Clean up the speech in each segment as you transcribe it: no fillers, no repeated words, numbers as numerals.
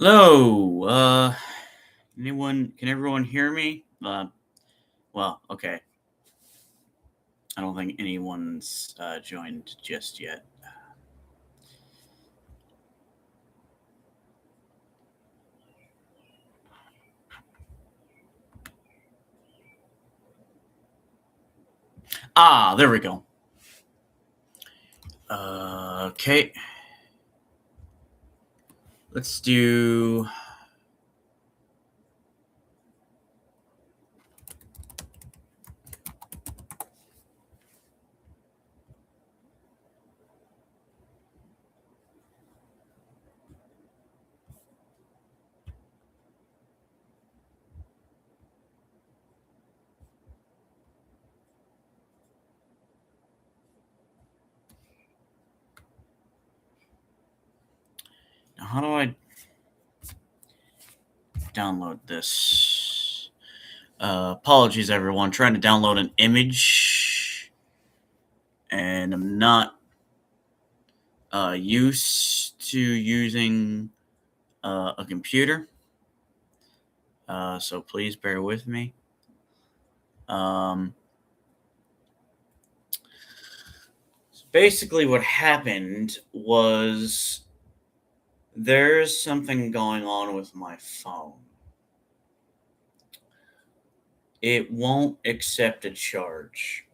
Hello. Can everyone hear me? Well, okay. I don't think anyone's joined just yet. There we go. Okay. Let's do. How do I download this? Apologies, everyone. Trying to download an image, and I'm not used to using a computer. So please bear with me. Basically, what happened was there's something going on with my phone. It won't accept a charge.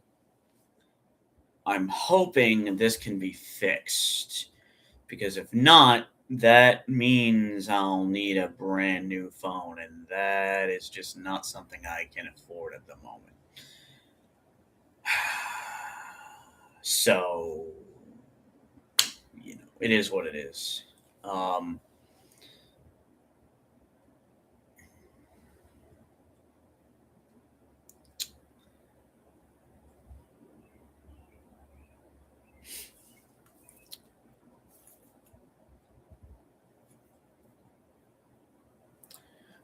I'm hoping this can be fixed because if not, that means I'll need a brand new phone, and that is just not something I can afford at the moment. So, it is what it is.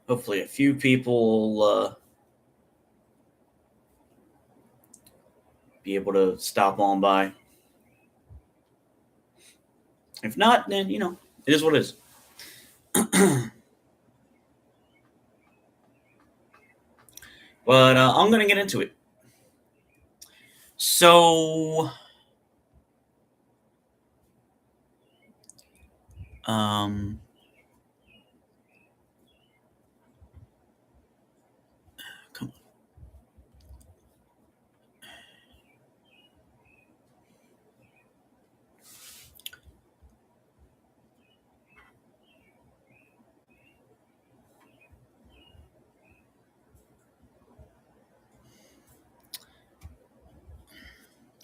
Hopefully, a few people will be able to stop on by. If not, then it is what it is. But I'm gonna get into it. So, um, come on.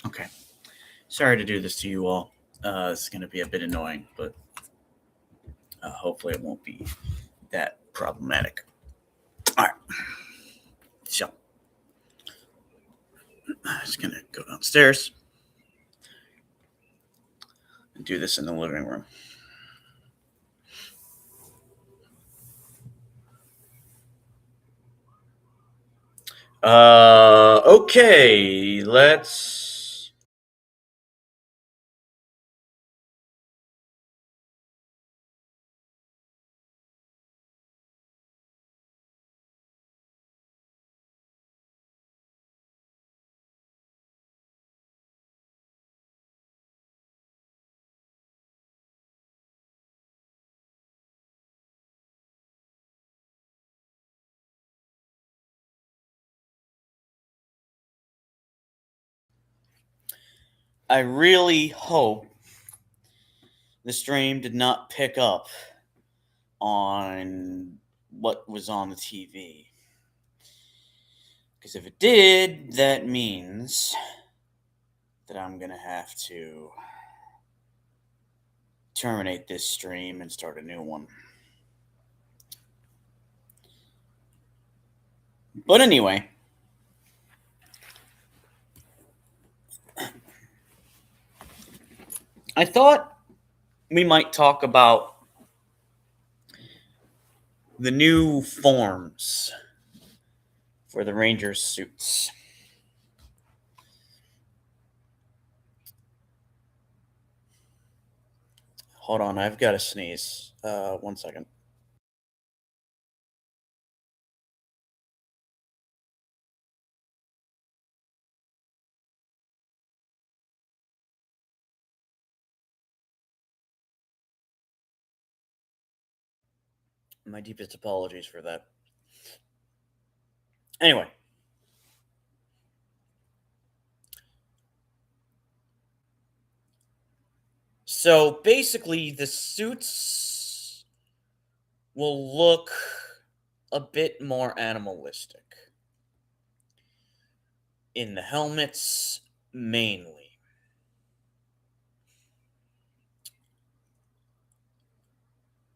Okay. Sorry to do this to you all. It's gonna be a bit annoying, but hopefully it won't be that problematic. All right. So, I'm just gonna go downstairs and do this in the living room. Okay, let's. I really hope the stream did not pick up on what was on the TV. Because if it did, that means that I'm going to have to terminate this stream and start a new one. But anyway, I thought we might talk about the new forms for the Rangers suits. Hold on, I've got to sneeze. 1 second. My deepest apologies for that. Anyway, so basically, the suits will look a bit more animalistic in the helmets, mainly.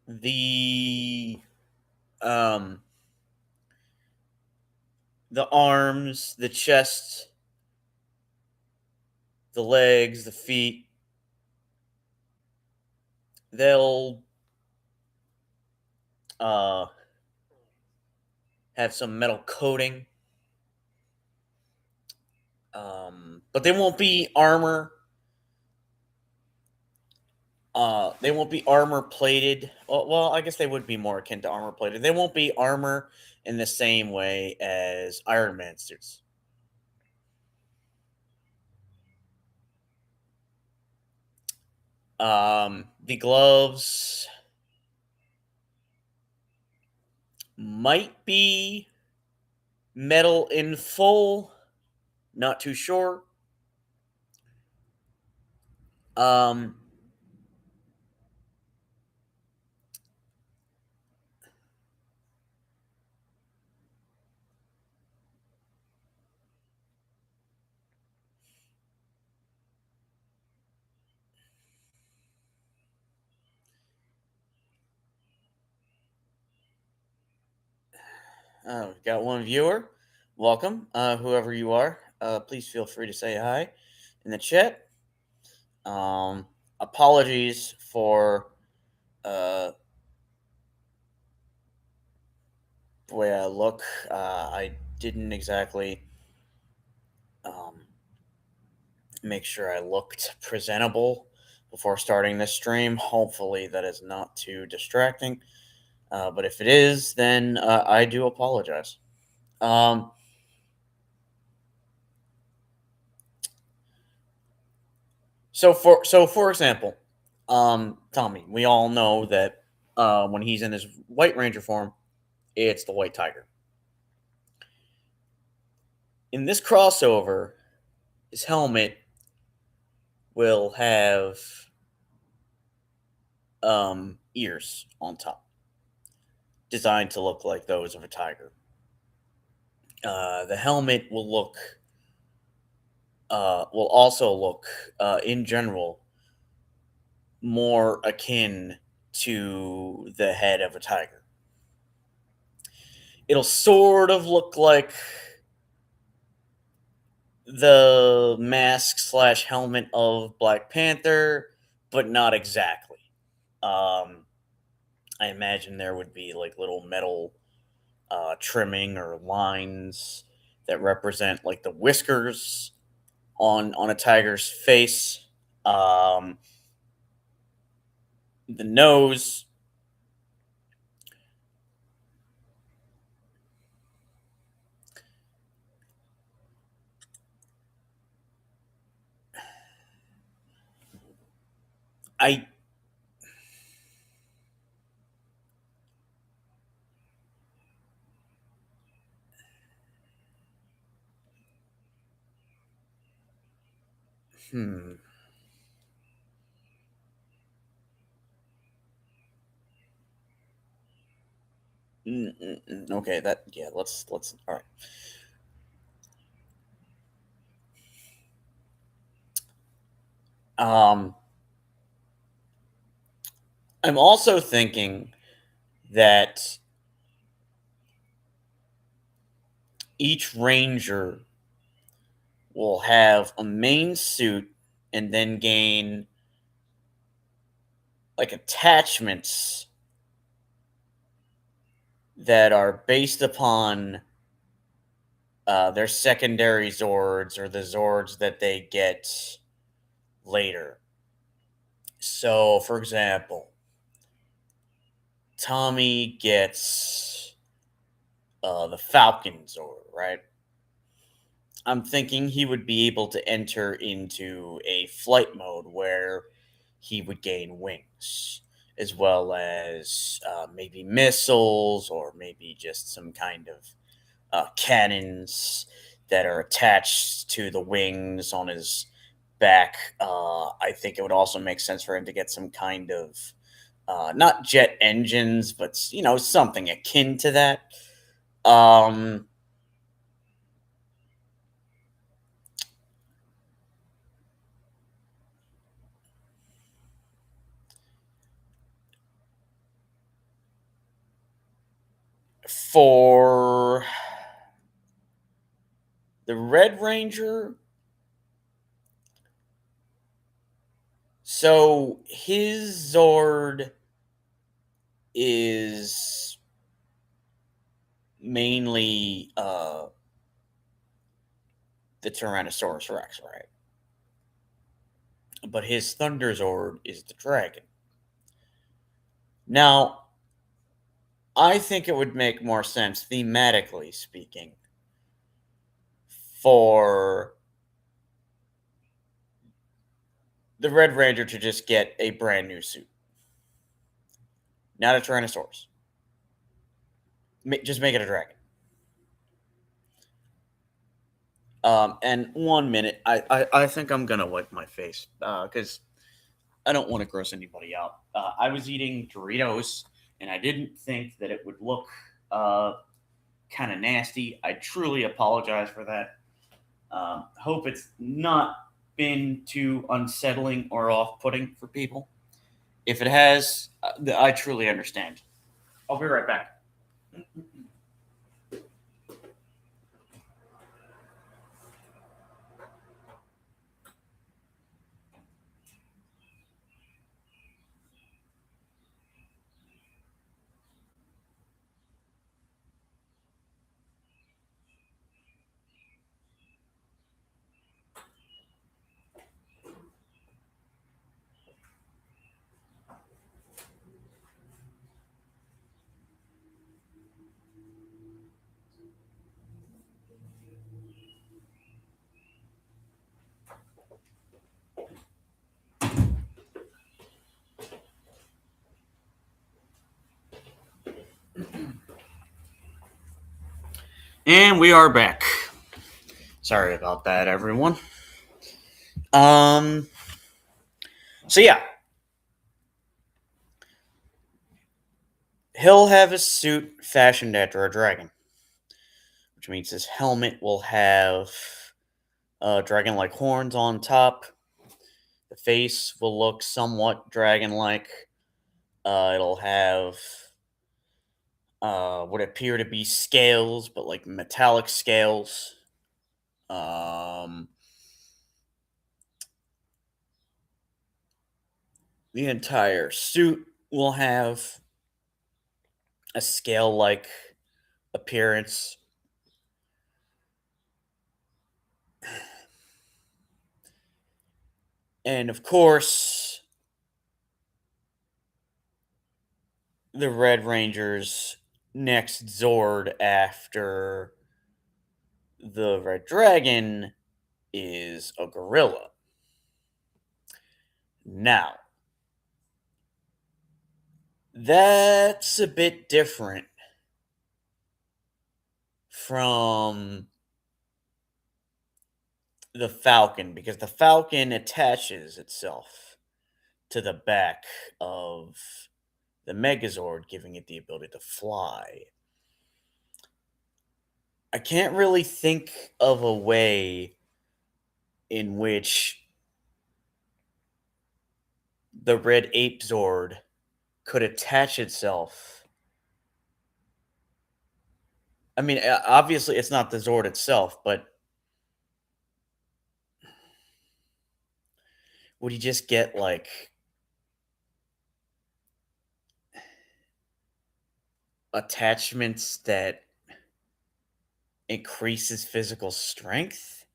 The um, the arms, the chest, the legs, the feet, they'll uh, have some metal coating, but they won't be armor. They won't be armor plated. Well, I guess they would be more akin to armor plated. They won't be armor in the same way as Iron Man suits. The gloves might be metal in full. Not too sure. Um, got one viewer. Welcome, whoever you are. Please feel free to say hi in the chat. Um, Apologies for uh, the way I look. I didn't exactly um, make sure I looked presentable before starting this stream. Hopefully, that is not too distracting. But if it is, then I do apologize. Um, so for example, Tommy, we all know that when he's in his White Ranger form, it's the White Tiger. In this crossover, his helmet will have ears on top, designed to look like those of a tiger. The helmet will also look in general more akin to the head of a tiger. It'll sort of look like the mask slash helmet of Black Panther, but not exactly. I imagine there would be like little metal trimming or lines that represent like the whiskers on a tiger's face. Um, the nose. I hmm. Okay, that yeah. Let's. All right. Um, I'm also thinking that each ranger will have a main suit and then gain like attachments that are based upon their secondary Zords or the Zords that they get later. So, for example, Tommy gets the Falcon Zord, right? I'm thinking he would be able to enter into a flight mode where he would gain wings. as well as maybe missiles or maybe just some kind of cannons that are attached to the wings on his back. I think it would also make sense for him to get some kind of not jet engines, but something akin to that. Um, for the Red Ranger, so his Zord is mainly the Tyrannosaurus Rex, right? But his Thunder Zord is the dragon. Now, I think it would make more sense, thematically speaking, for the Red Ranger to just get a brand new suit, not a Tyrannosaurus. Just make it a dragon. And 1 minute, I think I'm gonna wipe my face because I don't want to gross anybody out. I was eating Doritos, and I didn't think that it would look uh, kind of nasty. I truly apologize for that. Hope it's not been too unsettling or off-putting for people. If it has, I truly understand. I'll be right back. And we are back. Sorry about that, everyone. Um. So yeah, he'll have a suit fashioned after a dragon, which means his helmet will have dragon-like horns on top. The face will look somewhat dragon-like. It'll have what appear to be scales, but like metallic scales. Um, the entire suit will have a scale-like appearance. And of course, the Red Ranger's next Zord after the Red Dragon is a gorilla. Now, that's a bit different from the Falcon because the Falcon attaches itself to the back of the Megazord, giving it the ability to fly. I can't really think of a way in which the Red Ape Zord could attach itself. I mean, obviously, it's not the Zord itself, but would he just get like attachments that increase his physical strength?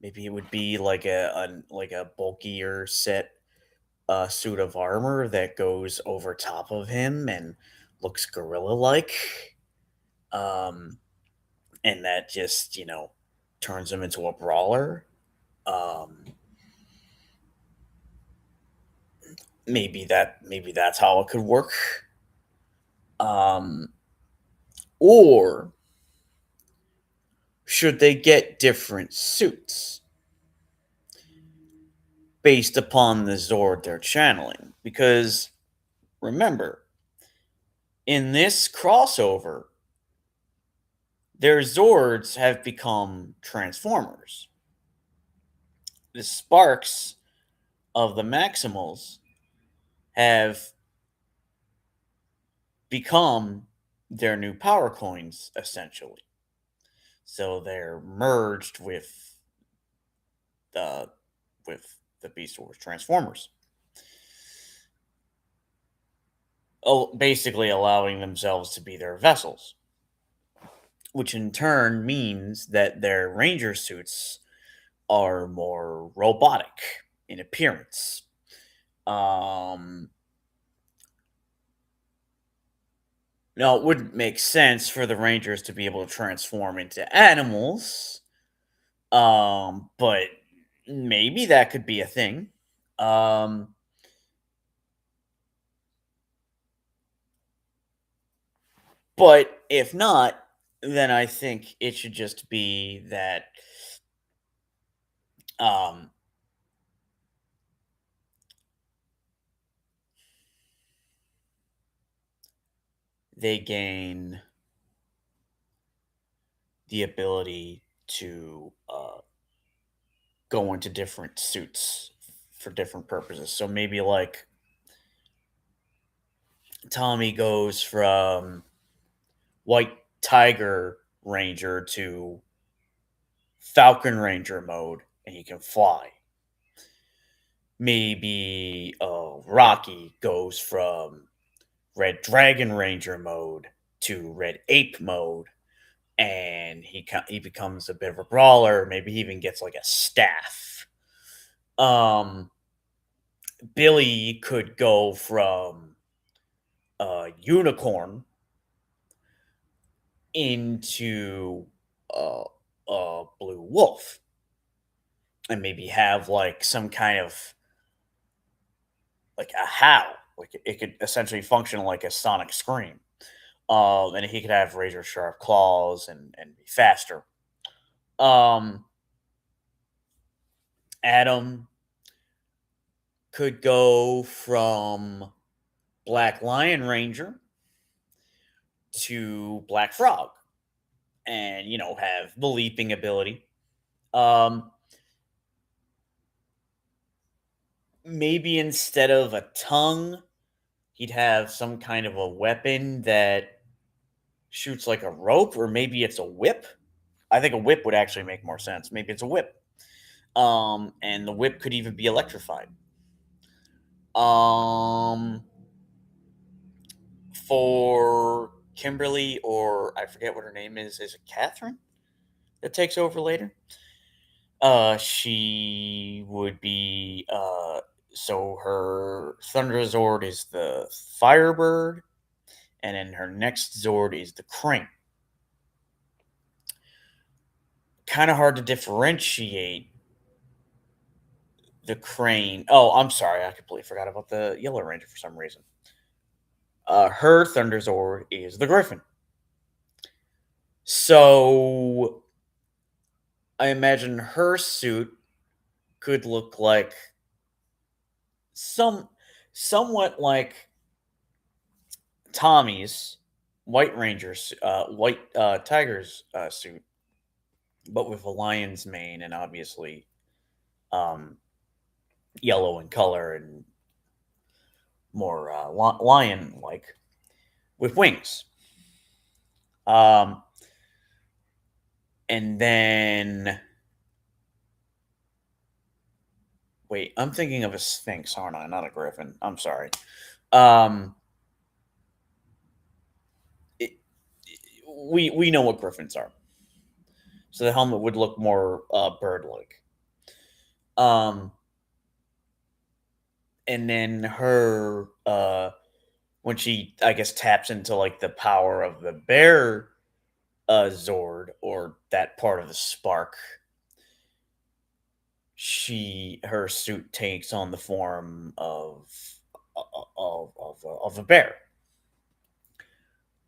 Maybe it would be like a bulkier set suit of armor that goes over top of him and looks gorilla like. Um, and that just turns him into a brawler. Um, Maybe that's how it could work. Um, or should they get different suits based upon the Zord they're channeling? Because remember, in this crossover, their Zords have become Transformers. The sparks of the Maximals have become their new power coins, essentially. So they're merged the with the Beast Wars Transformers, basically allowing themselves to be their vessels, which in turn means that their Ranger suits are more robotic in appearance. Um, Now, it wouldn't make sense for the Rangers to be able to transform into animals, but maybe that could be a thing. Um, but if not, then I think it should just be that um, they gain the ability to go into different suits for different purposes. So maybe like Tommy goes from White Tiger Ranger to Falcon Ranger mode and he can fly. Maybe Rocky goes from Red Dragon Ranger mode to Red Ape mode and he becomes a bit of a brawler. Maybe he even gets like a staff. Um, Billy could go from Unicorn into uh, Blue Wolf and maybe have like some kind of like a howl. Like it could essentially function like a sonic scream. And he could have razor sharp claws and be faster. Um, Adam could go from Black Lion Ranger to Black Frog and, have the leaping ability. Um, Maybe instead of a tongue, he'd have some kind of a weapon that shoots like a rope, or maybe it's a whip. I think a whip would actually make more sense. Maybe it's a whip. And the whip could even be electrified. Um, for Kimberly, or I forget what her name is it Catherine that takes over later? She would be so her Thunder Zord is the Firebird, and then her next Zord is the Crane. Kind of hard to differentiate the Crane. Oh, I'm sorry, I completely forgot about the Yellow Ranger for some reason. Her Thunder Zord is the Griffin. So I imagine her suit could look like some somewhat like Tommy's White Tiger's suit, but with a lion's mane and obviously um, yellow in color and more lion-like with wings. Um, and then wait, I'm thinking of a sphinx, aren't I? Not a griffin. I'm sorry. Um, it, we know what griffins are, so the helmet would look more bird-like. Um, and then her when she I guess taps into like the power of the bear Zord or that part of the spark, her suit takes on the form of of a bear.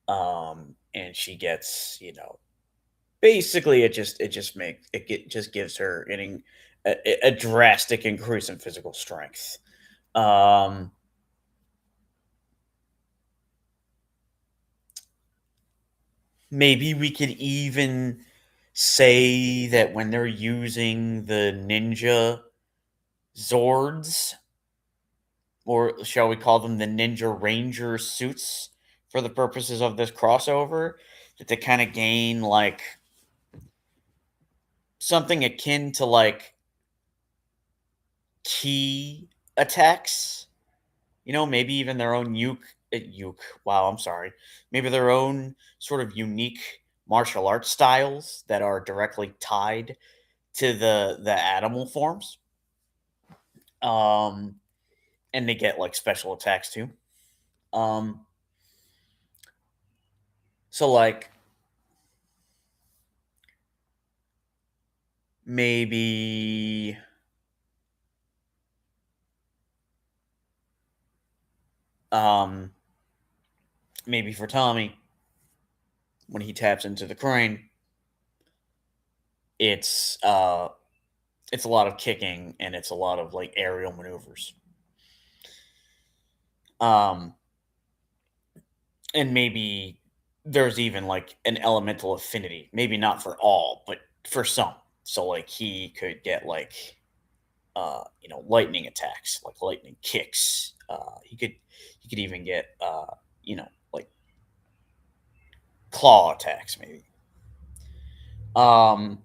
And she gets, basically it just gives her a drastic increase in physical strength. Um, Maybe we could even say that when they're using the ninja Zords, or shall we call them the Ninja Ranger suits for the purposes of this crossover, that they kind of gain like something akin to like key attacks, maybe even their own uke. Wow, I'm sorry. Maybe their own sort of unique martial arts styles that are directly tied to the animal forms. Um, and they get like special attacks too. Um, so like maybe um maybe for Tommy, when he taps into the crane, it's uh it's a lot of kicking and it's a lot of like aerial maneuvers. Um and maybe there's even like an elemental affinity, maybe not for all, but for some. So like he could get like lightning attacks, like lightning kicks. He could even get like claw attacks maybe. Um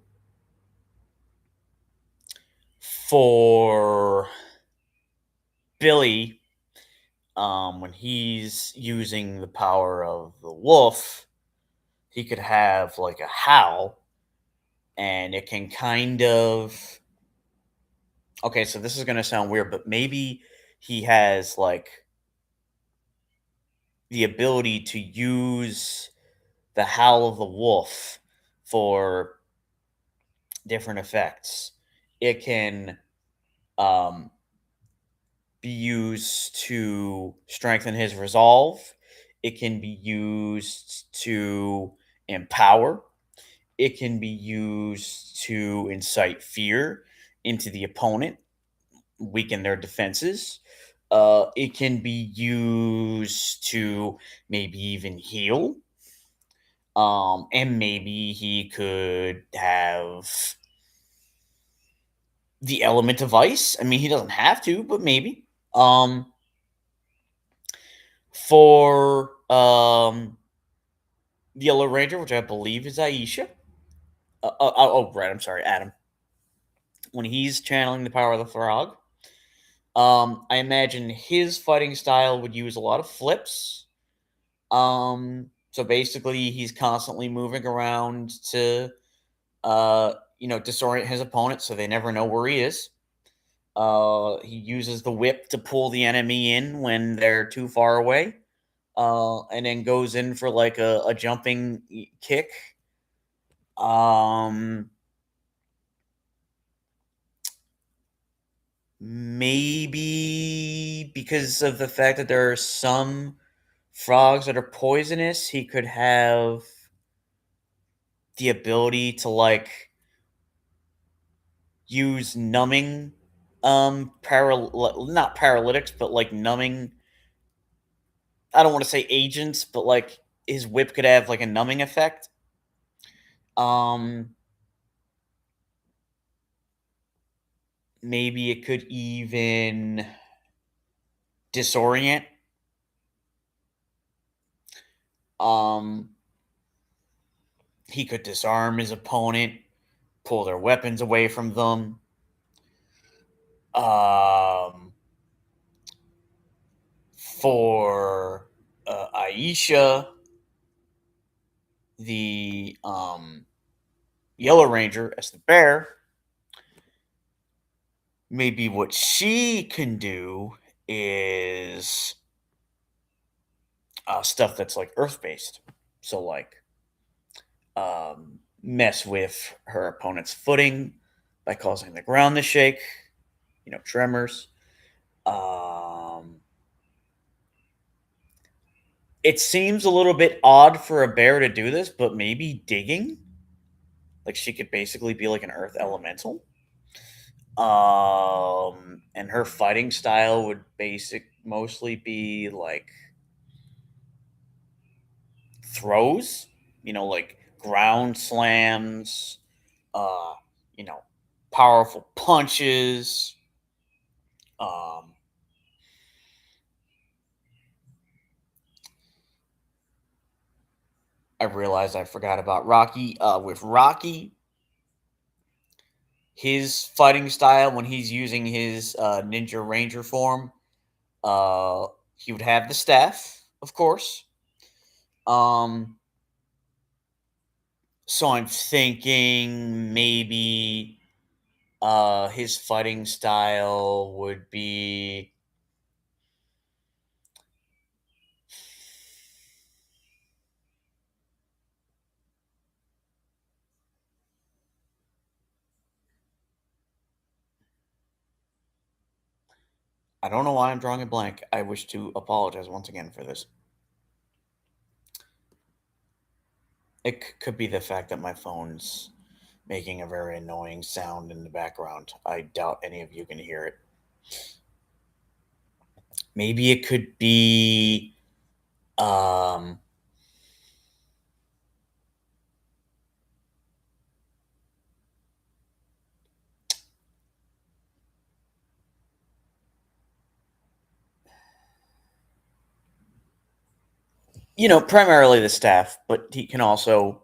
for Billy, when he's using the power of the wolf, he could have like a howl, and it can kind of, okay, so this is going to sound weird, but maybe he has like the ability to use the howl of the wolf for different effects. It can um, be used to strengthen his resolve. It can be used to empower. It can be used to incite fear into the opponent, weaken their defenses. It can be used to maybe even heal. And maybe he could have the element of ice. I mean, he doesn't have to, but maybe. For the Yellow Ranger, which I believe is Aisha. Right. I'm sorry, Adam. When he's channeling the power of the frog, I imagine his fighting style would use a lot of flips. So basically, he's constantly moving around to, disorient his opponent so they never know where he is. He uses the whip to pull the enemy in when they're too far away, and then goes in for like a jumping kick. Um, Maybe because of the fact that there are some frogs that are poisonous, he could have the ability to like use numbing not paralytics, but like numbing, I don't want to say agents, but like his whip could have like a numbing effect. Um Maybe it could even disorient. Um he could disarm his opponent, pull their weapons away from them. Um for Aisha, the Yellow Ranger, as the bear, maybe what she can do is stuff that's like earth based. So, like, mess with her opponent's footing by causing the ground to shake, tremors. Um, It seems a little bit odd for a bear to do this, but maybe digging? Like she could basically be like an earth elemental. And her fighting style would basic mostly be like throws, like ground slams, uh, you know, powerful punches. Um, I realized I forgot about Rocky. With Rocky, his fighting style when he's using his Ninja Ranger form, uh, he would have the staff, of course. Um, so I'm thinking maybe his fighting style would be I don't know why I'm drawing a blank. I wish to apologize once again for this. Could be the fact that my phone's making a very annoying sound in the background. I doubt any of you can hear it. Maybe it could be um primarily the staff, but he can also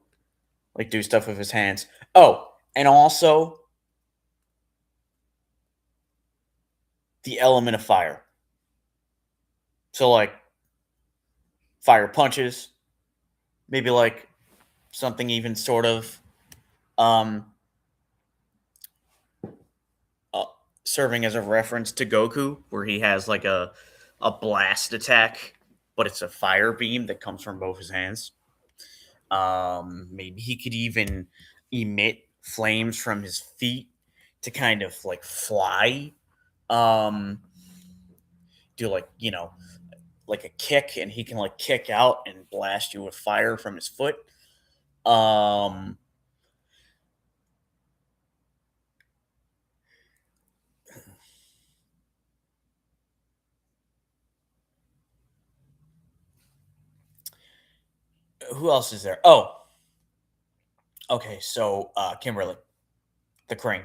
like do stuff with his hands. Oh, and also the element of fire. So like fire punches, maybe like something even sort of um uh, serving as a reference to Goku, where he has like a blast attack, but it's a fire beam that comes from both his hands. Maybe he could even emit flames from his feet to kind of like fly. Um, do like like a kick, and he can like kick out and blast you with fire from his foot. Um, who else is there? Oh, okay. So Kimberly, the crane.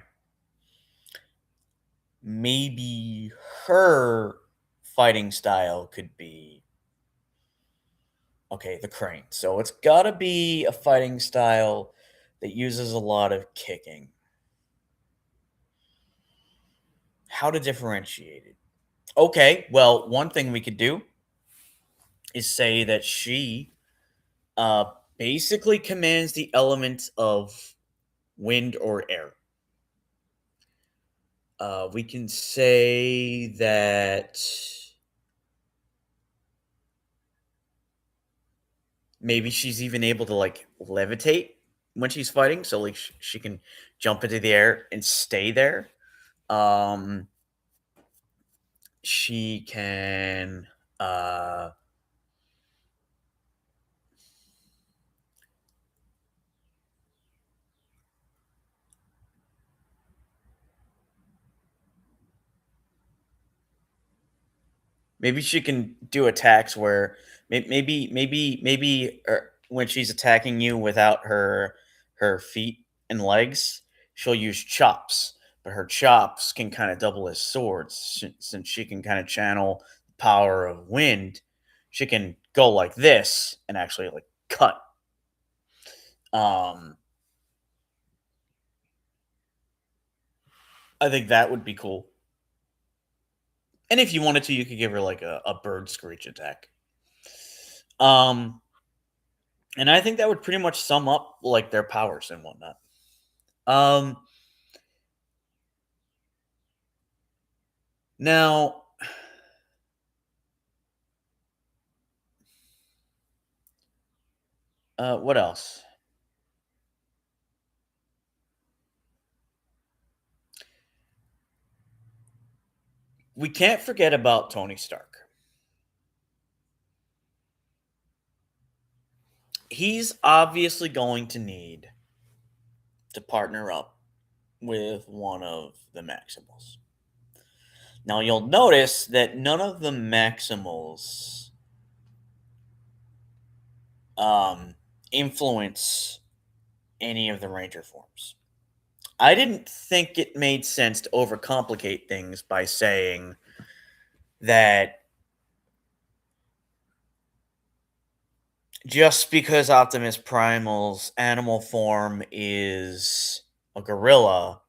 Maybe her fighting style could be okay, the crane. So it's got to be a fighting style that uses a lot of kicking. How to differentiate it? Okay, well, one thing we could do is say that she uh, basically commands the element of wind or air. We can say that maybe she's even able to like levitate when she's fighting, so like she can jump into the air and stay there. Um, she can uh maybe she can do attacks where maybe when she's attacking you without her feet and legs, she'll use chops, but her chops can kind of double as swords since she can kind of channel the power of wind. She can go like this and actually like cut. Um, I think that would be cool. And if you wanted to, you could give her like a bird screech attack. Um, and I think that would pretty much sum up like their powers and whatnot. Um, now, what else? We can't forget about Tony Stark. he's obviously going to need to partner up with one of the Maximals. Now you'll notice that none of the Maximals um, influence any of the Ranger forms. I didn't think it made sense to overcomplicate things by saying that just because Optimus Primal's animal form is a gorilla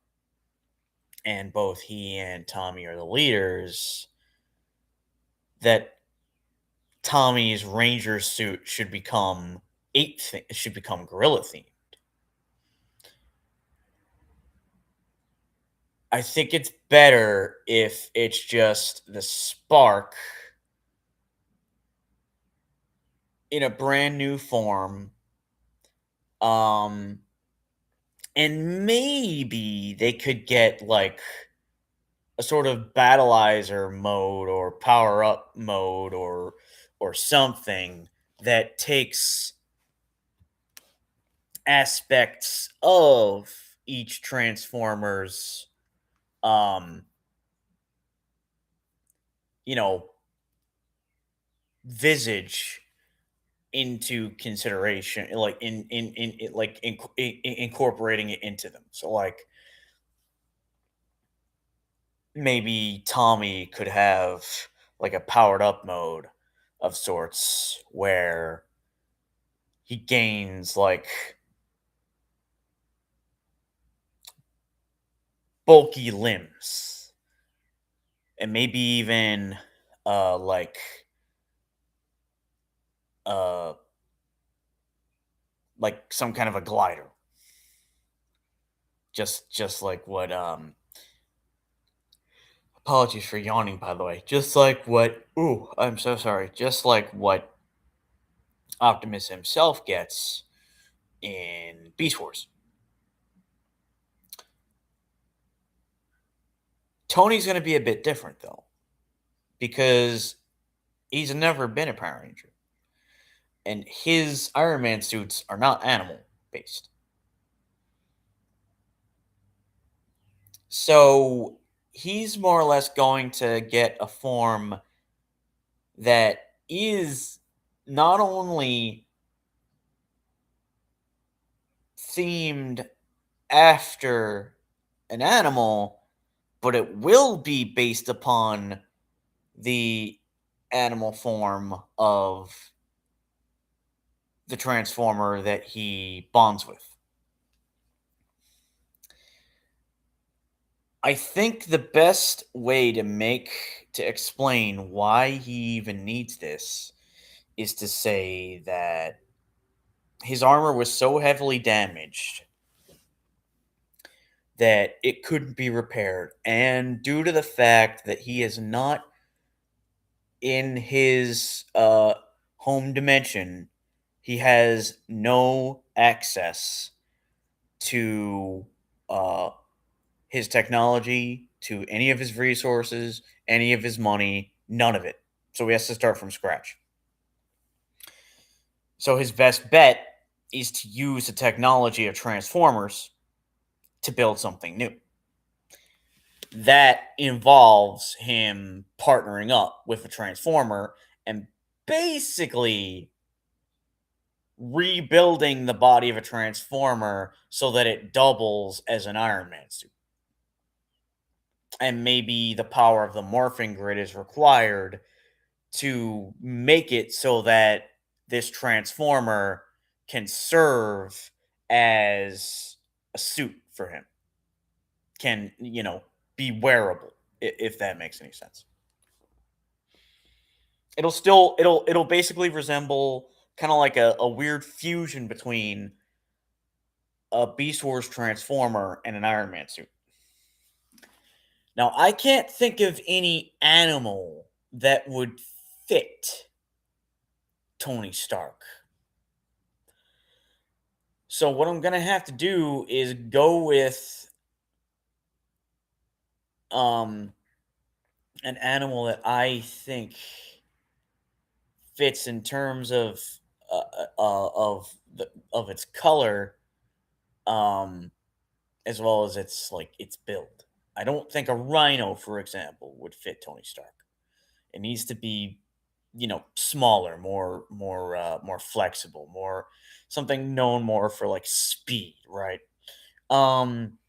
and both he and Tommy are the leaders, that Tommy's ranger suit should become gorilla themed. I think it's better if it's just the spark in a brand new form. Um and maybe they could get like a sort of battleizer mode or power up mode or something that takes aspects of each transformer's um you know visage into consideration, like incorporating it into them. So like maybe Tommy could have like a powered up mode of sorts where he gains like bulky limbs and maybe even uh like uh like some kind of a glider, just like what apologies for yawning, by the way, just like what, ooh, I'm so sorry, just like what Optimus himself gets in Beast Wars. Tony's going to be a bit different though, because he's never been a Power Ranger, and his Iron Man suits are not animal based. So he's more or less going to get a form that is not only themed after an animal, but it will be based upon the animal form of the transformer that he bonds with. I think the best way to explain why he even needs this is to say that his armor was so heavily damaged that it couldn't be repaired, and due to the fact that he is not in his home dimension, he has no access to uh, his technology, to any of his resources, any of his money, none of it. So he has to start from scratch. So his best bet is to use the technology of Transformers to build something new. That involves him partnering up with a Transformer and basically rebuilding the body of a Transformer so that it doubles as an Iron Man suit. And maybe the power of the morphing grid is required to make it so that this transformer can serve as a suit for him, can, be wearable, if that makes any sense. It'll basically resemble kind of like a weird fusion between a Beast Wars transformer and an Iron Man suit. Now, I can't think of any animal that would fit Tony Stark. So what I'm gonna have to do is go with um an animal that I think fits in terms of of its color, um, as well as its build. I don't think a rhino, for example, would fit Tony Stark. It needs to be, smaller, more flexible, more something known more for like speed, right? Um,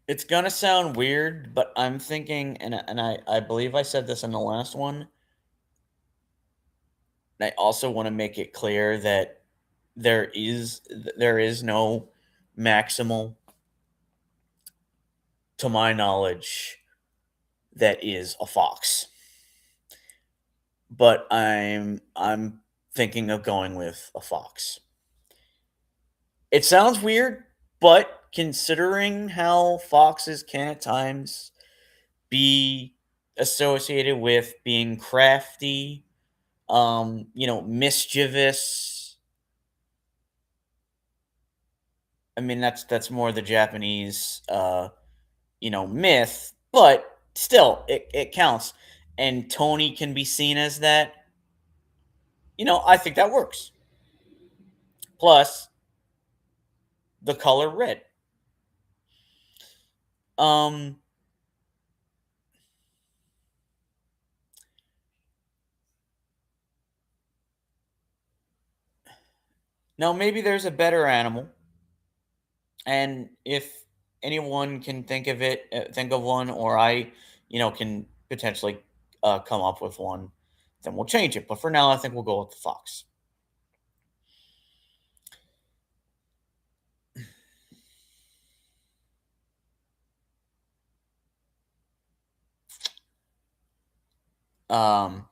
it's gonna sound weird, but I'm thinking, and I believe I said this in the last one. I also want to make it clear that there is no maximal, to my knowledge, that is a fox. But I'm thinking of going with a fox. It sounds weird, but considering how foxes can at times be associated with being crafty, mischievous. I mean, that's more the Japanese, myth, but still, it counts. And Tony can be seen as that. I think that works. Plus, the color red. Um, Now maybe there's a better animal, and if anyone can think of one, or I, can potentially come up with one, then we'll change it. But for now, I think we'll go with the fox. Um,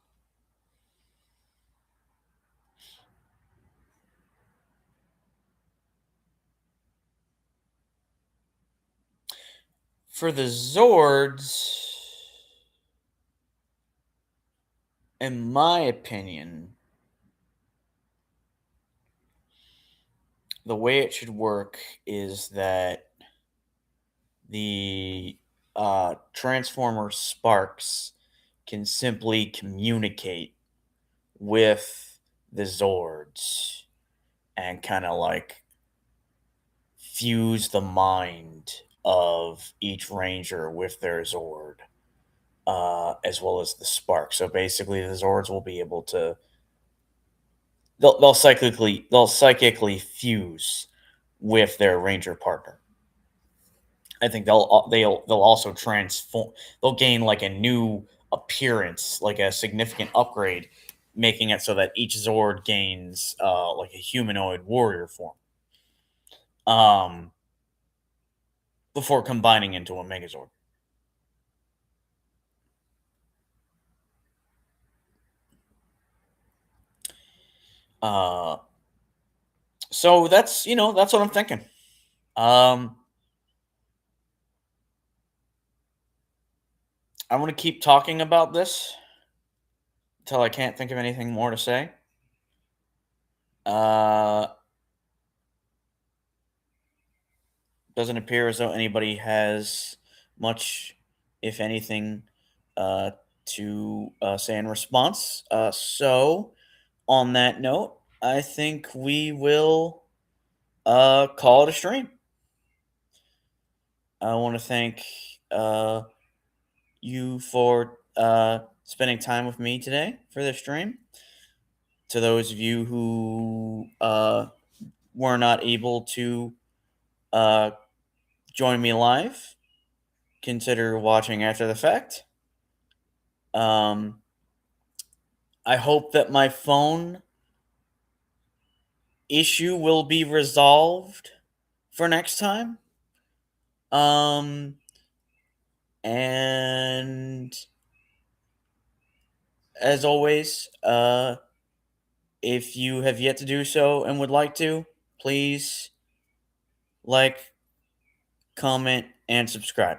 for the Zords, in my opinion, the way it should work is that the Transformer Sparks can simply communicate with the Zords and kind of like fuse the mind of each Ranger with their Zord, as well as the Spark. So basically, the Zords will be able to they'll psychically fuse with their Ranger partner. I think they'll also transform. They'll gain like a new appearance, like a significant upgrade, making it so that each Zord gains like a humanoid warrior form. Um, before combining into a Megazord. Uh, so that's what I'm thinking. Um, I want to keep talking about this until I can't think of anything more to say. Uh, doesn't appear as though anybody has much, if anything, uh, to say in response. So, on that note, I think we will call it a stream. I want to thank uh, you for spending time with me today for this stream. To those of you who were not able to uh, join me live, consider watching after the fact. Um, I hope that my phone issue will be resolved for next time. Um, and as always, if you have yet to do so and would like to, please like, comment, and subscribe.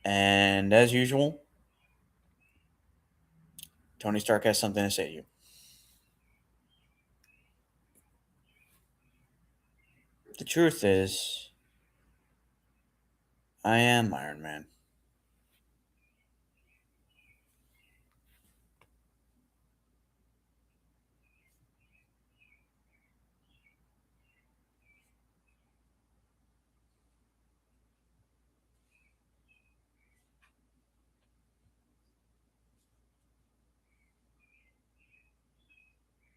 And as usual, Tony Stark has something to say to you. The truth is, I am Iron Man.